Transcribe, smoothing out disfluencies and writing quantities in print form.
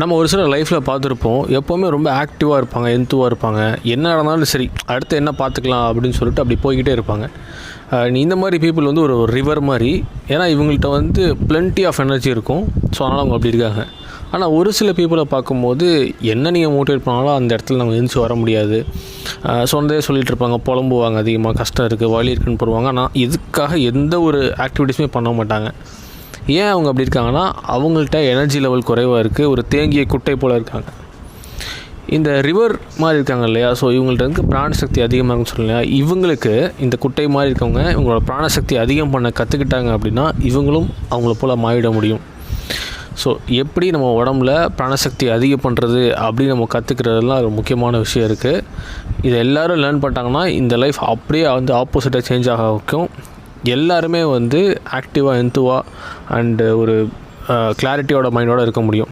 நம்ம ஒரு சில லைஃப்பில் பார்த்துருப்போம், எப்போவுமே ரொம்ப ஆக்டிவாக இருப்பாங்க, என்த்துவாக இருப்பாங்க. என்ன நடந்தாலும் சரி, அடுத்து என்ன பார்த்துக்கலாம் அப்படின்னு சொல்லிட்டு அப்படி போய்கிட்டே இருப்பாங்க. இந்த மாதிரி பீப்புள் வந்து ஒரு ரிவர் மாதிரி. ஏன்னா இவங்கள்ட்ட வந்து பிளென்ட்டி ஆஃப் எனர்ஜி இருக்கும். ஸோ அதனால் அவங்க அப்படி இருக்காங்க. ஆனால் ஒரு சில பீப்புளை பார்க்கும்போது என்ன நீங்கள் மோட்டிவேட் பண்ணாலும் அந்த இடத்துல நம்ம எழுந்துச்சி வர முடியாது. சொன்னதே சொல்லிகிட்டு இருப்பாங்க, புலம்புவாங்க, அதிகமாக கஷ்டம் இருக்குது, வலி இருக்குன்னு போடுவாங்க. ஆனால் இதுக்காக எந்த ஒரு ஆக்டிவிட்டீஸுமே பண்ண மாட்டாங்க. ஏன் அவங்க அப்படி இருக்காங்கன்னா, அவங்கள்ட்ட எனர்ஜி லெவல் குறைவாக இருக்குது, ஒரு தேங்கிய குட்டை போல் இருக்காங்க. இந்த ரிவர் மாதிரி இருக்காங்க இல்லையா, ஸோ இவங்கள்ட்ட வந்து பிராணசக்தி அதிகமாக இருக்குன்னு சொல்லலையா, இவங்களுக்கு இந்த குட்டை மாதிரி இருக்கவங்க இவங்களோட பிராணசக்தி அதிகம் பண்ண கற்றுக்கிட்டாங்க அப்படின்னா இவங்களும் அவங்கள போல் மாறிட முடியும். ஸோ எப்படி நம்ம உடம்புல பிராணசக்தி அதிகம் பண்ணுறது அப்படின்னு நம்ம கற்றுக்கிறதுலாம் ஒரு முக்கியமான விஷயம் இருக்குது. இதை எல்லோரும் லேர்ன் பண்ணிட்டாங்கன்னா இந்த லைஃப் அப்படியே வந்து ஆப்போசிட்டாக சேஞ்ச் ஆக வைக்கும். எல்லாருமே வந்து ஆக்டிவாக, என்த்துவாக அண்டு ஒரு கிளாரிட்டியோட மைண்டோடு இருக்க முடியும்.